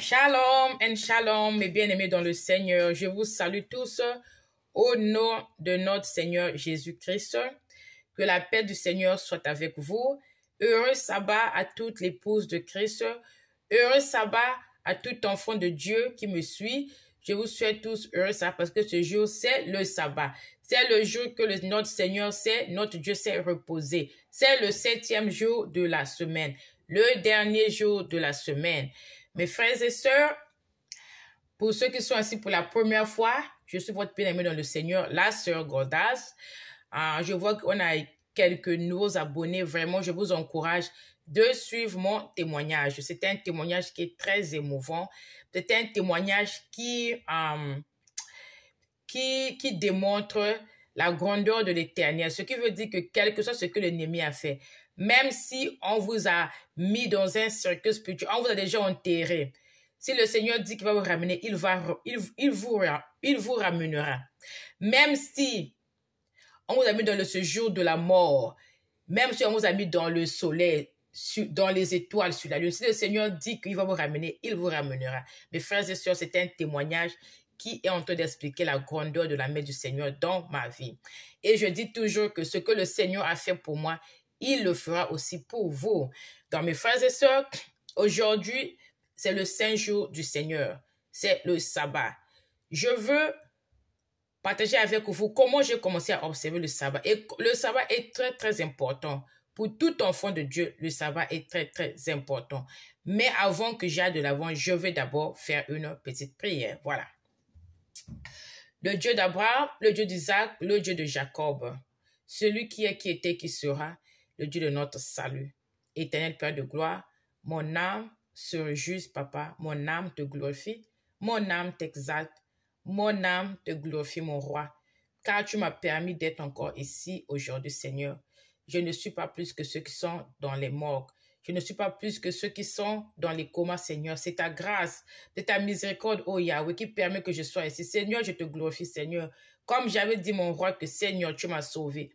Shalom and shalom, mes bien-aimés dans le Seigneur. Je vous salue tous au nom de notre Seigneur Jésus-Christ. Que la paix du Seigneur soit avec vous. Heureux sabbat à toute l'épouse de Christ. Heureux sabbat à tout enfant de Dieu qui me suit. Je vous souhaite tous heureux sabbat parce que ce jour, c'est le sabbat. C'est le jour que notre Seigneur notre Dieu s'est reposé. C'est le 7e jour de la semaine. Le dernier jour de la semaine. Mes frères et sœurs, pour ceux qui sont assis pour la première fois, je suis votre bien-aimée dans le Seigneur, la sœur Gordas. Je vois qu'on a quelques nouveaux abonnés. Vraiment, je vous encourage de suivre mon témoignage. C'est un témoignage qui est très émouvant. C'est un témoignage qui démontre la grandeur de l'Éternel. Ce qui veut dire que quel que soit ce que l'ennemi a fait, même si on vous a mis dans un cercle spirituel, on vous a déjà enterré, si le Seigneur dit qu'il va vous ramener, il vous ramènera. Même si on vous a mis dans le séjour de la mort, même si on vous a mis dans le soleil, dans les étoiles, sur la lune, si le Seigneur dit qu'il va vous ramener, il vous ramènera. Mes frères et sœurs, c'est un témoignage qui est en train d'expliquer la grandeur de la main du Seigneur dans ma vie. Et je dis toujours que ce que le Seigneur a fait pour moi, il le fera aussi pour vous. Donc, mes frères et sœurs, aujourd'hui, c'est le saint jour du Seigneur. C'est le sabbat. Je veux partager avec vous comment j'ai commencé à observer le sabbat. Et le sabbat est très, très important. Pour tout enfant de Dieu, le sabbat est très, très important. Mais avant que j'aille de l'avant, je vais d'abord faire une petite prière. Voilà. Le Dieu d'Abraham, le Dieu d'Isaac, le Dieu de Jacob, celui qui est, qui était, qui sera, le Dieu de notre salut. Éternel Père de gloire, mon âme se réjouit, Papa, mon âme te glorifie, mon âme t'exalte, mon âme te glorifie, mon roi, car tu m'as permis d'être encore ici aujourd'hui, Seigneur. Je ne suis pas plus que ceux qui sont dans les morgues. Je ne suis pas plus que ceux qui sont dans les comas, Seigneur. C'est ta grâce, c'est ta miséricorde, oh Yahweh, qui permet que je sois ici. Seigneur, je te glorifie, Seigneur. Comme j'avais dit, mon roi, que Seigneur, tu m'as sauvé.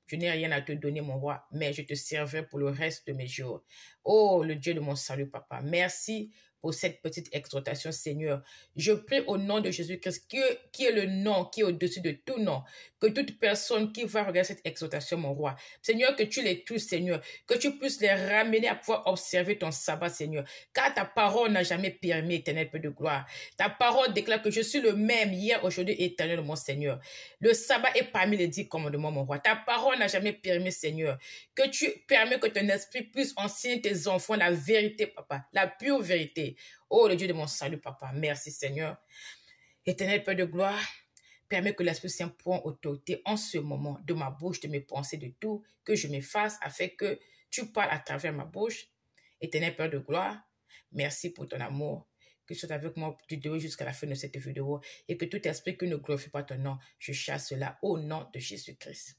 Je n'ai rien à te donner, mon roi, mais je te servirai pour le reste de mes jours. Oh, le Dieu de mon salut, Papa. Merci pour cette petite exhortation, Seigneur. Je prie au nom de Jésus-Christ, qui est le nom, qui est au-dessus de tout nom, que toute personne qui va regarder cette exhortation, mon roi, Seigneur, que tu les touches, Seigneur, que tu puisses les ramener à pouvoir observer ton sabbat, Seigneur, car ta parole n'a jamais permis, éternel Père de gloire. Ta parole déclare que je suis le même hier, aujourd'hui, éternel, mon Seigneur. Le sabbat est parmi les 10 commandements, mon roi. Ta parole n'a jamais permis, Seigneur, que tu permets que ton esprit puisse enseigner tes enfants la vérité, Papa, la pure vérité. Oh, le Dieu de mon salut, Papa. Merci, Seigneur. Éternel Père de gloire, permets que l'Esprit Saint prenne autorité en ce moment de ma bouche, de mes pensées, de tout, que je m'efface afin que tu parles à travers ma bouche. Éternel Père de gloire, merci pour ton amour. Que tu sois avec moi du début jusqu'à la fin de cette vidéo et que tout esprit qui ne glorifie pas ton nom, je chasse cela au nom de Jésus-Christ.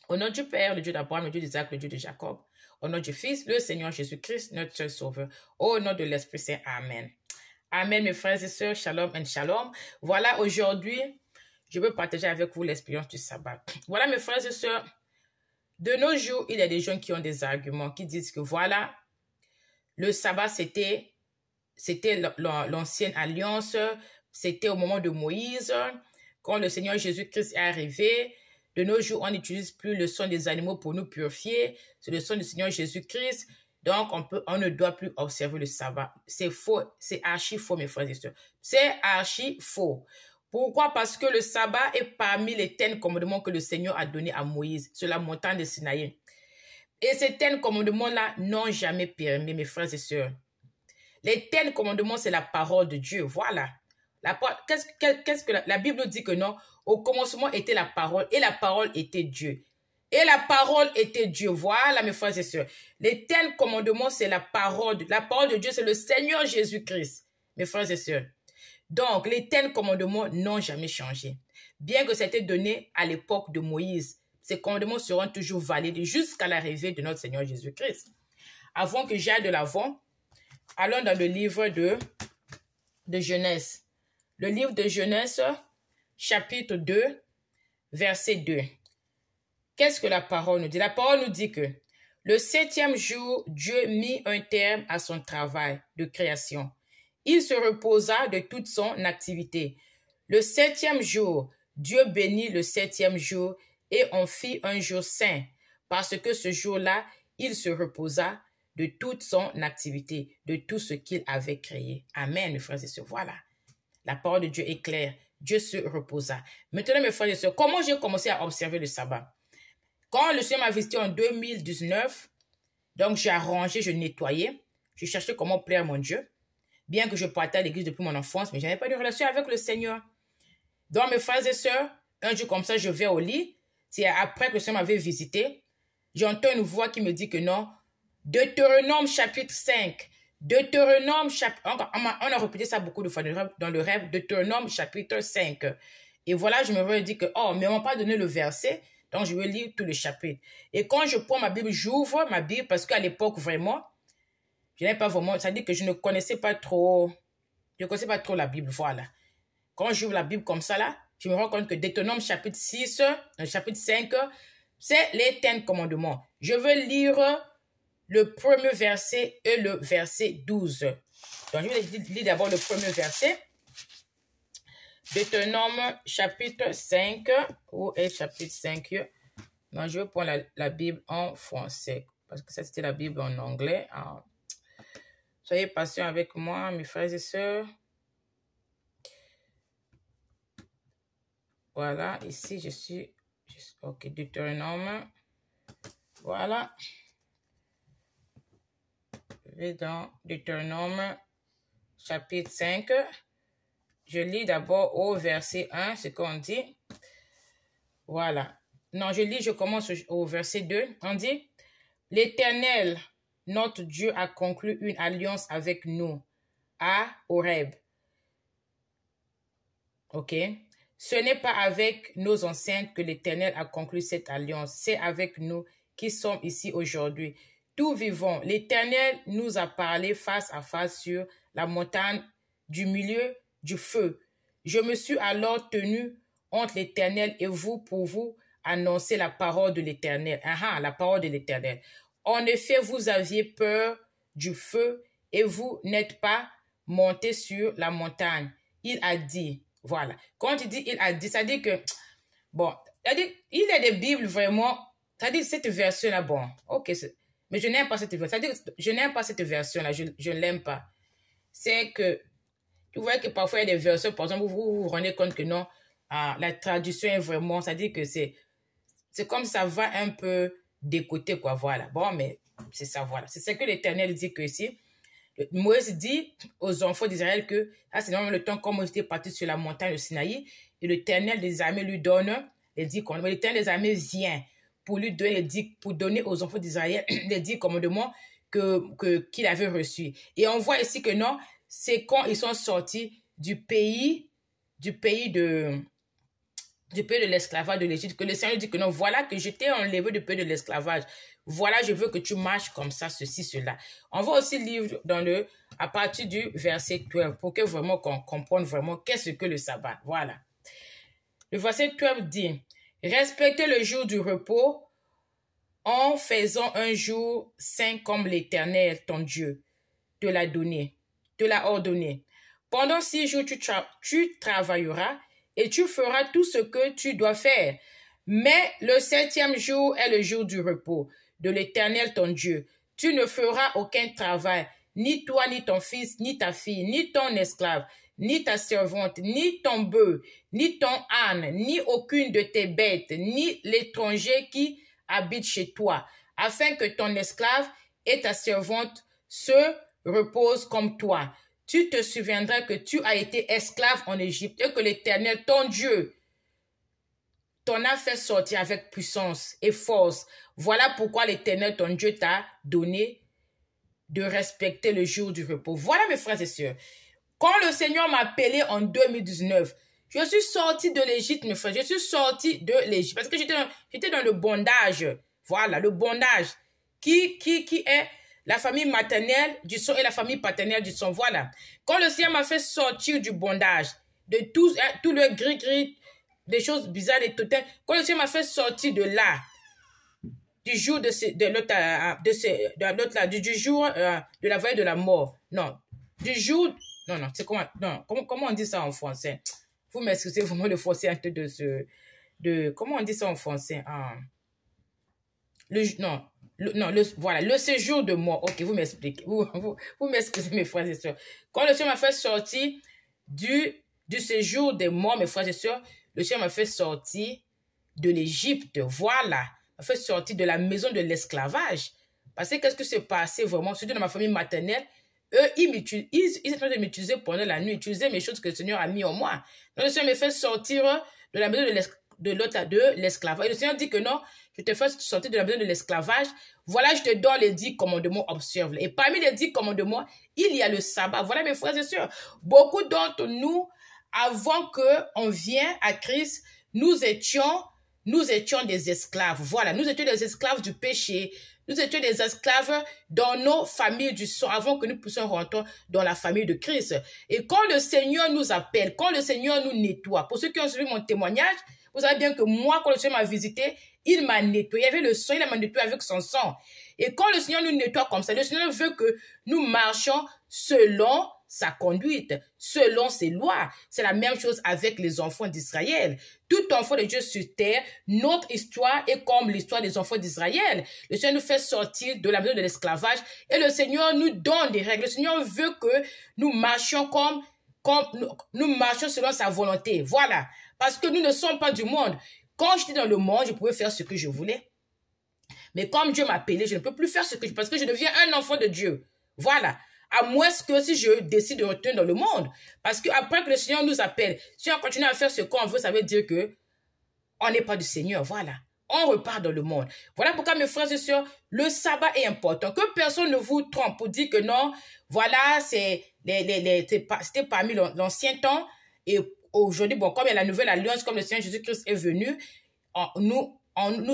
Au nom du Père, le Dieu d'Abraham, le Dieu d'Isaac, le Dieu de Jacob. Au nom du Fils, le Seigneur Jésus-Christ, notre seul Sauveur. Au nom de l'Esprit Saint. Amen. Amen, mes frères et sœurs. Shalom and shalom. Voilà, aujourd'hui, je veux partager avec vous l'expérience du sabbat. Voilà, mes frères et sœurs. De nos jours, il y a des gens qui ont des arguments, qui disent que voilà, le sabbat, c'était l'ancienne alliance. C'était au moment de Moïse, quand le Seigneur Jésus-Christ est arrivé. De nos jours, on n'utilise plus le sang des animaux pour nous purifier. C'est le sang du Seigneur Jésus-Christ. Donc, on ne doit plus observer le sabbat. C'est faux. C'est archi faux, mes frères et sœurs. C'est archi faux. Pourquoi? Parce que le sabbat est parmi les 10 commandements que le Seigneur a donnés à Moïse sur la montagne de Sinaï. Et ces 10 commandements-là n'ont jamais permis, mes frères et sœurs. Les 10 commandements, c'est la parole de Dieu. Voilà. Qu'est-ce que la Bible dit que non? Au commencement était la parole et la parole était Dieu. Et la parole était Dieu. Voilà, mes frères et sœurs. Les 10 commandements, c'est la parole. La parole de Dieu, c'est le Seigneur Jésus-Christ, mes frères et sœurs. Donc, les 10 commandements n'ont jamais changé. Bien que c'était donné à l'époque de Moïse, ces commandements seront toujours valides jusqu'à l'arrivée de notre Seigneur Jésus-Christ. Avant que j'aille de l'avant, allons dans le livre de Genèse. Le livre de Genèse, chapitre 2, verset 2. Qu'est-ce que la parole nous dit? La parole nous dit que le 7e jour, Dieu mit un terme à son travail de création il se reposa de toute son activité. Le 7e jour, Dieu bénit le 7e jour et on fit un jour saint, parce que ce jour-là, il se reposa de toute son activité, de tout ce qu'il avait créé. Amen, mes frères et sœurs. Voilà. La parole de Dieu est claire. Dieu se reposa. Maintenant, mes frères et sœurs, comment j'ai commencé à observer le sabbat? Quand le Seigneur m'a visité en 2019, donc j'ai arrangé, je nettoyais, je cherchais comment plaire à mon Dieu, bien que je partais à l'église depuis mon enfance, mais je n'avais pas de relation avec le Seigneur. Donc, mes frères et sœurs, un jour comme ça, je vais au lit. C'est après que le Seigneur m'avait visité, j'entends une voix qui me dit que non. Deutéronome chapitre 5. Deutéronome chapitre... On a répété ça beaucoup de fois dans le rêve. Deutéronome chapitre 5. Et voilà, je me veux dire que, oh, mais on m'a pas donné le verset, donc je vais lire tout le chapitre. Et quand je prends ma Bible, j'ouvre ma Bible, parce qu'à l'époque, vraiment, je n'avais pas vraiment... Ça dit que je ne connaissais pas trop... Je ne connaissais pas trop la Bible, voilà. Quand j'ouvre la Bible comme ça, là, je me rends compte que Deutéronome chapitre 6, chapitre 5, c'est les 10 commandements. Je veux lire le premier verset et le verset 12. Donc, je vais lire d'abord le premier verset. Deutéronome chapitre 5. Où est chapitre 5? Non, je vais prendre la Bible en français. Parce que ça, c'était la Bible en anglais. Alors, soyez patients avec moi, mes frères et sœurs. Voilà, ici, je suis... Ok, Deutéronome. Voilà. Je vais dans Deutéronome, chapitre 5. Je lis d'abord au verset 1, ce qu'on dit. Voilà. Non, je commence au verset 2. On dit, « L'Éternel, notre Dieu, a conclu une alliance avec nous à Horeb. » Ok. Ce n'est pas avec nos ancêtres que l'Éternel a conclu cette alliance. C'est avec nous qui sommes ici aujourd'hui. Tout vivant, l'Éternel nous a parlé face à face sur la montagne du milieu du feu. Je me suis alors tenu entre l'Éternel et vous pour vous annoncer la parole de l'Éternel. La parole de l'Éternel. En effet, vous aviez peur du feu et vous n'êtes pas monté sur la montagne. Il a dit, voilà. Quand il dit il a dit, ça dit que, bon, il y a des Bibles vraiment, ça dit cette version-là, bon, ok, mais je n'aime pas cette version. Ça dit que je n'aime pas cette version-là, je ne l'aime pas. C'est que, tu vois que parfois il y a des versions, par exemple, vous vous rendez compte que non, la traduction est vraiment, ça dit que c'est comme ça va un peu décoter, quoi, voilà. Bon, mais c'est ça, voilà. C'est ce que l'Éternel dit que ici. Moïse dit aux enfants d'Israël que là, c'est vraiment le temps quand Moïse était parti sur la montagne de Sinaï et l'Éternel des armées lui donne les 10 commandements. L'Éternel des armées vient pour lui donner pour donner aux enfants d'Israël les 10 commandements qu'il avait reçus. Et on voit ici que non, c'est quand ils sont sortis du pays de l'esclavage de l'Égypte, que le Seigneur dit que non, voilà que je t'ai enlevé du pays de l'esclavage. Voilà, je veux que tu marches comme ça, ceci, cela. On va aussi lire à partir du verset 12, pour que vraiment qu'on comprenne vraiment qu'est-ce que le sabbat. Voilà. Le verset 12 dit, « Respectez le jour du repos en faisant un jour saint comme l'Éternel, ton Dieu, te l'a ordonné. Pendant 6 jours, tu travailleras et tu feras tout ce que tu dois faire. Mais le 7e jour est le jour du repos de l'Éternel, ton Dieu. Tu ne feras aucun travail, ni toi, ni ton fils, ni ta fille, ni ton esclave, ni ta servante, ni ton bœuf, ni ton âne, ni aucune de tes bêtes, ni l'étranger qui habite chez toi, afin que ton esclave et ta servante se reposent comme toi. Tu te souviendras que tu as été esclave en Égypte et que l'Éternel, ton Dieu, t'en a fait sortir avec puissance et force. Voilà pourquoi l'Éternel, ton Dieu, t'a donné de respecter le jour du repos. » Voilà, mes frères et sœurs. Quand le Seigneur m'a appelé en 2019, je suis sortie de l'Égypte, mes frères. Je suis sortie de l'Égypte parce que j'étais dans le bondage. Voilà, le bondage qui est la famille maternelle du sang et la famille paternelle du sang. Voilà. Quand le Seigneur m'a fait sortir du bondage, de tout le gris-gris, des choses bizarres et totaines, quand le Seigneur m'a fait sortir de là, du jour du jour de la veille de la mort, non, du jour Non, c'est comment, non, comment on dit ça en français? Vous m'excusez vraiment le français un peu comment on dit ça en français? Non, voilà, le séjour de mort. Ok, vous m'expliquez. Vous m'excusez, mes frères et sœurs. Quand le Seigneur m'a fait sortir du séjour des morts, mes frères et sœurs, le Seigneur m'a fait sortir de l'Égypte. Voilà. M'a fait sortir de la maison de l'esclavage. Parce que qu'est-ce qui s'est passé vraiment, surtout dans ma famille maternelle, eux, ils étaient en train de m'utiliser pendant la nuit, utiliser mes choses que le Seigneur a mis en moi. Donc le Seigneur m'a fait sortir de la maison de l'esclavage. Et le Seigneur dit que non, je te fais sortir de la maison de l'esclavage. Voilà, je te donne les 10 commandements, observe-les. Et parmi les 10 commandements, il y a le sabbat. Voilà, mes frères et sœurs. Beaucoup d'entre nous, avant qu'on vienne à Christ, nous étions des esclaves. Voilà, nous étions des esclaves du péché. Nous étions des esclaves dans nos familles du sang avant que nous puissions rentrer dans la famille de Christ. Et quand le Seigneur nous appelle, quand le Seigneur nous nettoie, pour ceux qui ont suivi mon témoignage, vous savez bien que moi, quand le Seigneur m'a visité, il m'a nettoyé. Il y avait le sang, il m'a nettoyé avec son sang. Et quand le Seigneur nous nettoie comme ça, le Seigneur veut que nous marchions selon sa conduite, selon ses lois. C'est la même chose avec les enfants d'Israël. Tout enfant de Dieu sur terre, notre histoire est comme l'histoire des enfants d'Israël. Le Seigneur nous fait sortir de la maison de l'esclavage et le Seigneur nous donne des règles. Le Seigneur veut que nous marchions comme nous marchions selon sa volonté. Voilà. Parce que nous ne sommes pas du monde. Quand j'étais dans le monde, je pouvais faire ce que je voulais. Mais comme Dieu m'a appelé, je ne peux plus faire ce que je... Parce que je deviens un enfant de Dieu. Voilà. À moins que si je décide de retourner dans le monde. Parce qu'après que le Seigneur nous appelle, si on continue à faire ce qu'on veut, ça veut dire que on n'est pas du Seigneur. Voilà. On repart dans le monde. Voilà pourquoi, mes frères et sœurs, le sabbat est important. Que personne ne vous trompe pour dire que non, voilà, c'était parmi l'ancien temps. Et aujourd'hui, bon, comme il y a la nouvelle alliance, comme le Seigneur Jésus-Christ est venu, nous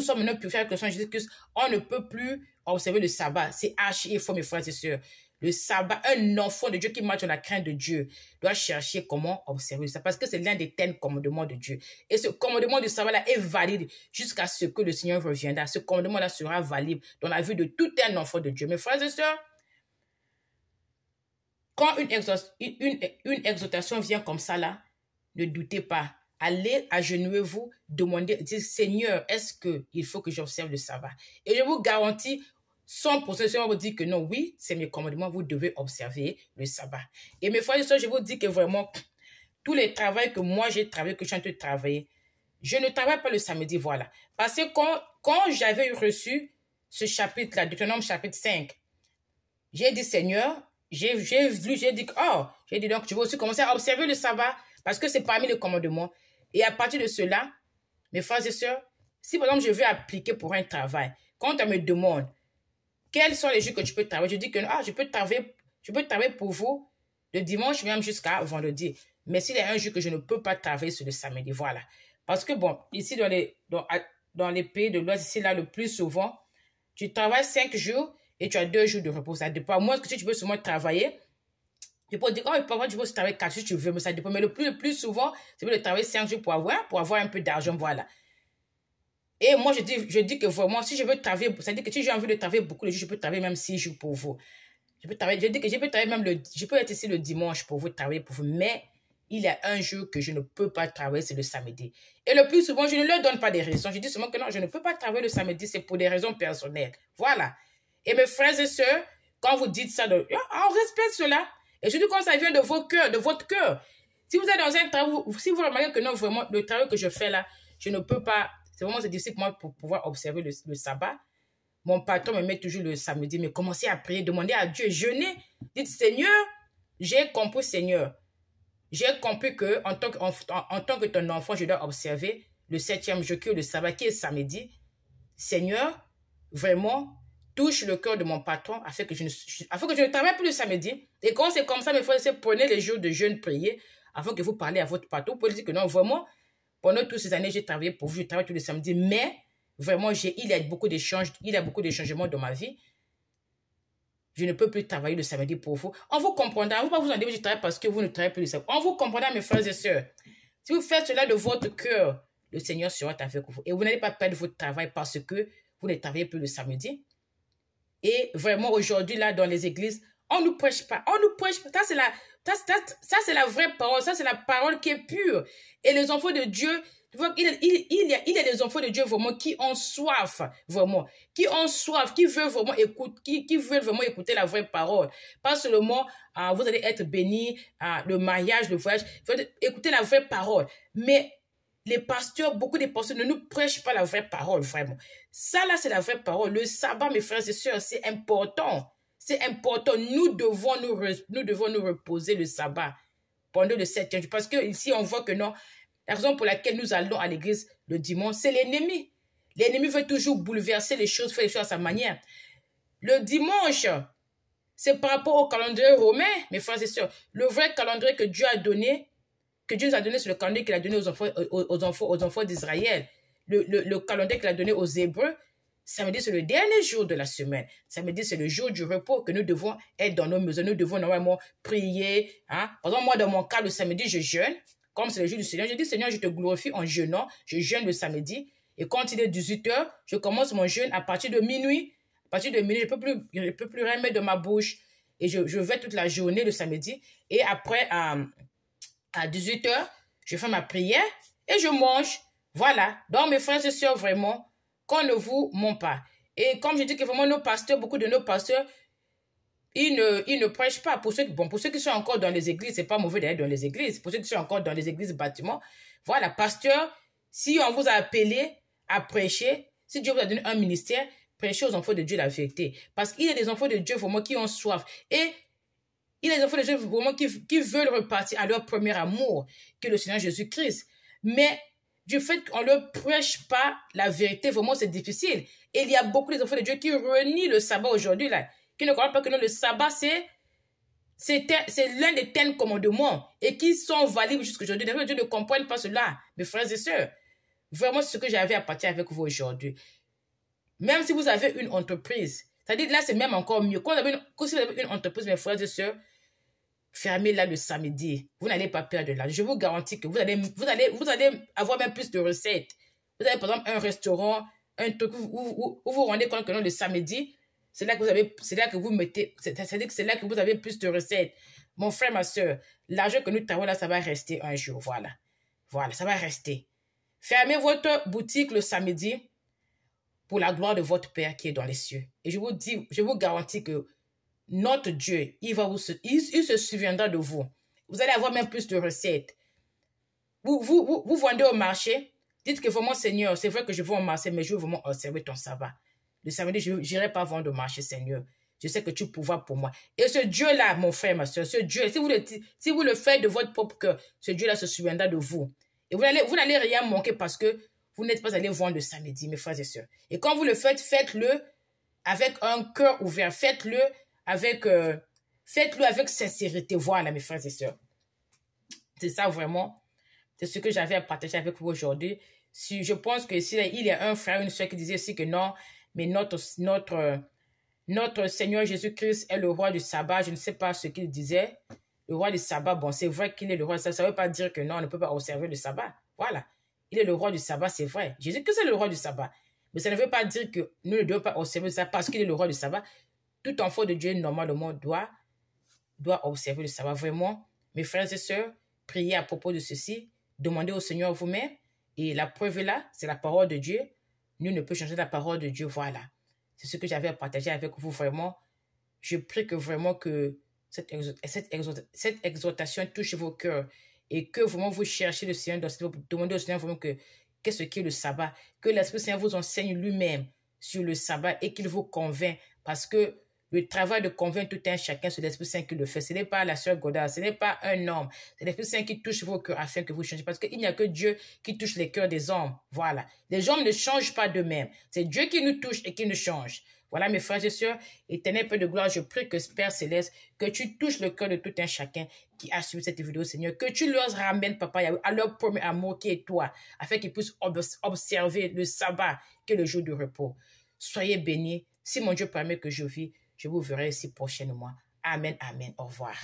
sommes maintenant purifiés avec le Seigneur Jésus-Christ. On ne peut plus observer le sabbat. C'est archi faux, mes frères et sœurs. Le sabbat, un enfant de Dieu qui marche dans la crainte de Dieu doit chercher comment observer ça. Parce que c'est l'un des 10 commandements de Dieu. Et ce commandement du sabbat-là est valide jusqu'à ce que le Seigneur reviendra. Ce commandement-là sera valide dans la vie de tout un enfant de Dieu. Mes frères et sœurs, quand une exhortation vient comme ça là, ne doutez pas. Allez, agenouillez-vous, demandez, dites, Seigneur, est-ce qu'il faut que j'observe le sabbat? Et je vous garantis, 100% le Seigneur vous dit que non, oui, c'est mes commandements, vous devez observer le sabbat. Et mes frères et sœurs, je vous dis que vraiment, tous les travaux que moi j'ai travaillé, que je suis en train de travailler, je ne travaille pas le samedi, voilà. Parce que quand j'avais reçu ce chapitre-là, Deutéronome chapitre 5, j'ai dit, Seigneur, j'ai dit, donc, je vais aussi commencer à observer le sabbat, parce que c'est parmi les commandements. Et à partir de cela, mes frères et sœurs, si par exemple je veux appliquer pour un travail, quand on me demande quels sont les jours que tu peux travailler, je dis que je peux travailler pour vous le dimanche même jusqu'à vendredi. Mais s'il y a un jour que je ne peux pas travailler, c'est le samedi, voilà. Parce que bon, ici dans les pays de l'Ouest, ici là, le plus souvent, tu travailles 5 jours et tu as 2 jours de repos. Ça dépend. À moins que si tu veux seulement travailler, tu peux dire, parfois tu peux travailler 4 jours si tu veux, mais ça dépend. Mais le plus souvent, c'est de travailler 5 jours pour avoir un peu d'argent, voilà. Et moi, je dis que vraiment, si je veux travailler, c'est-à-dire que si j'ai envie de travailler beaucoup de jours, je peux travailler même 6 jours pour vous. Je dis que je peux travailler même je peux être ici le dimanche pour vous, travailler pour vous, mais il y a un jour que je ne peux pas travailler, c'est le samedi. Et le plus souvent, je ne leur donne pas des raisons. Je dis seulement que non, je ne peux pas travailler le samedi, c'est pour des raisons personnelles. Voilà. Et mes frères et sœurs, quand vous dites ça, on respecte cela. Et je dis quand ça vient de vos cœurs, de votre cœur. Si vous êtes dans un travail, si vous remarquez que non, vraiment, le travail que je fais là, je ne peux pas, c'est difficile pour moi pour pouvoir observer le sabbat. Mon patron me met toujours le samedi, mais commencez à prier, demandez à Dieu, jeûnez. Dites, Seigneur, j'ai compris, Seigneur. J'ai compris que en tant que ton enfant, je dois observer le 7e jour, le sabbat, qui est samedi. Seigneur, vraiment, touche le cœur de mon patron afin que je ne travaille plus le samedi. Et quand c'est comme ça, mes frères, prenez les jours de jeûne, priez, afin que vous parlez à votre patron. Vous pouvez dire que non, vraiment, pendant toutes ces années, j'ai travaillé pour vous, je travaille tous les samedis, mais vraiment, il y a beaucoup de changements dans ma vie. Je ne peux plus travailler le samedi pour vous. On vous comprendra. On ne va pas vous en dire que je travaille parce que vous ne travaillez plus le samedi. On vous comprendra, mes frères et sœurs. Si vous faites cela de votre cœur, le Seigneur sera avec vous. Et vous n'allez pas perdre votre travail parce que vous ne travaillez plus le samedi. Et vraiment, aujourd'hui, là, dans les églises, On ne nous prêche pas. On nous prêche pas. Ça, c'est la vraie parole. Ça, c'est la parole qui est pure. Et les enfants de Dieu, il y a des enfants de Dieu vraiment qui ont soif, vraiment, qui ont soif, qui veulent vraiment écouter, qui veulent vraiment écouter la vraie parole. Pas seulement, vous allez être bénis, le mariage, le voyage, vous allez écouter la vraie parole. Mais les pasteurs, beaucoup de pasteurs ne nous prêchent pas la vraie parole, vraiment. Ça, là, c'est la vraie parole. Le sabbat, mes frères et sœurs, c'est important. C'est important. Nous devons nous reposer le sabbat pendant le 7e jour. Parce que ici, on voit que non, la raison pour laquelle nous allons à l'église le dimanche, c'est l'ennemi. L'ennemi veut toujours bouleverser les choses, faire les choses à sa manière. Le dimanche, c'est par rapport au calendrier romain, mes frères et sœurs. Le vrai calendrier que Dieu a donné, c'est le calendrier qu'il a donné aux enfants d'Israël. Le calendrier qu'il a donné aux Hébreux, samedi, c'est le dernier jour de la semaine. Samedi, c'est le jour du repos que nous devons être dans nos maisons. Nous devons normalement prier. Hein? Par exemple, moi, dans mon cas, le samedi, je jeûne. Comme c'est le jour du Seigneur, je dis, Seigneur, je te glorifie en jeûnant. Je jeûne le samedi. Et quand il est 18 h, je commence mon jeûne à partir de minuit. À partir de minuit, je ne peux plus rien mettre dans ma bouche. Et je vais toute la journée le samedi. Et après, à 18 h, je fais ma prière et je mange. Voilà. Donc, mes frères et sœurs, vraiment, qu'on ne vous ment pas. Et comme je dis que vraiment nos pasteurs, beaucoup de nos pasteurs, ils ne prêchent pas. Pour ceux qui sont encore dans les églises, c'est pas mauvais d'aller dans les églises. Pour ceux qui sont encore dans les églises bâtiments, voilà, pasteur, si on vous a appelé à prêcher, si Dieu vous a donné un ministère, prêchez aux enfants de Dieu la vérité. Parce qu'il y a des enfants de Dieu vraiment qui ont soif. Et il y a des enfants de Dieu vraiment qui veulent repartir à leur premier amour, que le Seigneur Jésus-Christ. Mais du fait qu'on ne leur prêche pas la vérité, vraiment, c'est difficile. Et il y a beaucoup d'enfants de Dieu qui renient le sabbat aujourd'hui, là, qui ne comprennent pas que non, le sabbat, c'est l'un des 10 commandements et qui sont valides jusqu'à aujourd'hui. Les enfants de Dieu ne comprennent pas cela, mes frères et sœurs. Vraiment, c'est ce que j'avais à partager avec vous aujourd'hui. Même si vous avez une entreprise, c'est-à-dire là, c'est même encore mieux. Si vous avez une entreprise, mes frères et sœurs, fermez-la le samedi. Vous n'allez pas perdre de l'argent. Je vous garantis que vous allez avoir même plus de recettes. Vous avez par exemple un restaurant, un truc où vous vous rendez compte que non, le samedi, c'est là que vous avez plus de recettes. Mon frère, ma soeur, l'argent que nous travaillons là, ça va rester un jour. Voilà. Voilà, ça va rester. Fermez votre boutique le samedi pour la gloire de votre Père qui est dans les cieux. Et je vous garantis que notre Dieu, il se souviendra de vous. Vous allez avoir même plus de recettes. Vous vendez au marché, dites que vraiment, Seigneur, c'est vrai que je vends au marché, mais je veux vraiment observer ton sabbat. Le samedi, je n'irai pas vendre au marché, Seigneur. Je sais que tu pourras pour moi. Et ce Dieu-là, mon frère, ma soeur, ce Dieu, si vous le faites de votre propre cœur, ce Dieu-là se souviendra de vous. Et vous n'allez rien manquer parce que vous n'êtes pas allé vendre le samedi, mes frères et sœurs. Et quand vous le faites, faites-le avec un cœur ouvert. Faites-le avec sincérité. Voilà, mes frères et sœurs. C'est ça vraiment. C'est ce que j'avais à partager avec vous aujourd'hui. Je pense que s'il y a un frère, une soeur qui disait aussi que non, mais notre Seigneur Jésus-Christ est le roi du sabbat. Je ne sais pas ce qu'il disait. Le roi du sabbat, bon, c'est vrai qu'il est le roi. Ça ne veut pas dire que non, on ne peut pas observer le sabbat. Voilà. Il est le roi du sabbat, c'est vrai. Jésus-Christ est le roi du sabbat. Mais ça ne veut pas dire que nous ne devons pas observer ça parce qu'il est le roi du sabbat. Tout enfant de Dieu, normalement, doit observer le sabbat. Vraiment, mes frères et sœurs, priez à propos de ceci. Demandez au Seigneur vous-même. Et la preuve est là, c'est la parole de Dieu. Nul ne peut changer la parole de Dieu. Voilà. C'est ce que j'avais à partager avec vous vraiment. Je prie que vraiment que cette exhortation touche vos cœurs et que vraiment vous cherchez le Seigneur, demandez au Seigneur vraiment qu'est-ce qu'est le sabbat, que l'Esprit Saint vous enseigne lui-même sur le sabbat et qu'il vous convainc parce que le travail de convaincre tout un chacun, c'est l'Esprit Saint qui le fait. Ce n'est pas la sœur Godard, ce n'est pas un homme. C'est l'Esprit Saint qui touche vos cœurs afin que vous changiez. Parce qu'il n'y a que Dieu qui touche les cœurs des hommes. Voilà. Les hommes ne changent pas d'eux-mêmes. C'est Dieu qui nous touche et qui nous change. Voilà, mes frères et sœurs, éternel Père de gloire, je prie que Père Céleste, que tu touches le cœur de tout un chacun qui a suivi cette vidéo, Seigneur, que tu leur ramènes, Papa, à leur premier amour qui est toi, afin qu'ils puissent observer le sabbat, qui est le jour de repos. Soyez bénis. Si mon Dieu permet que je vis, je vous verrai ici prochainement. Amen, amen. Au revoir.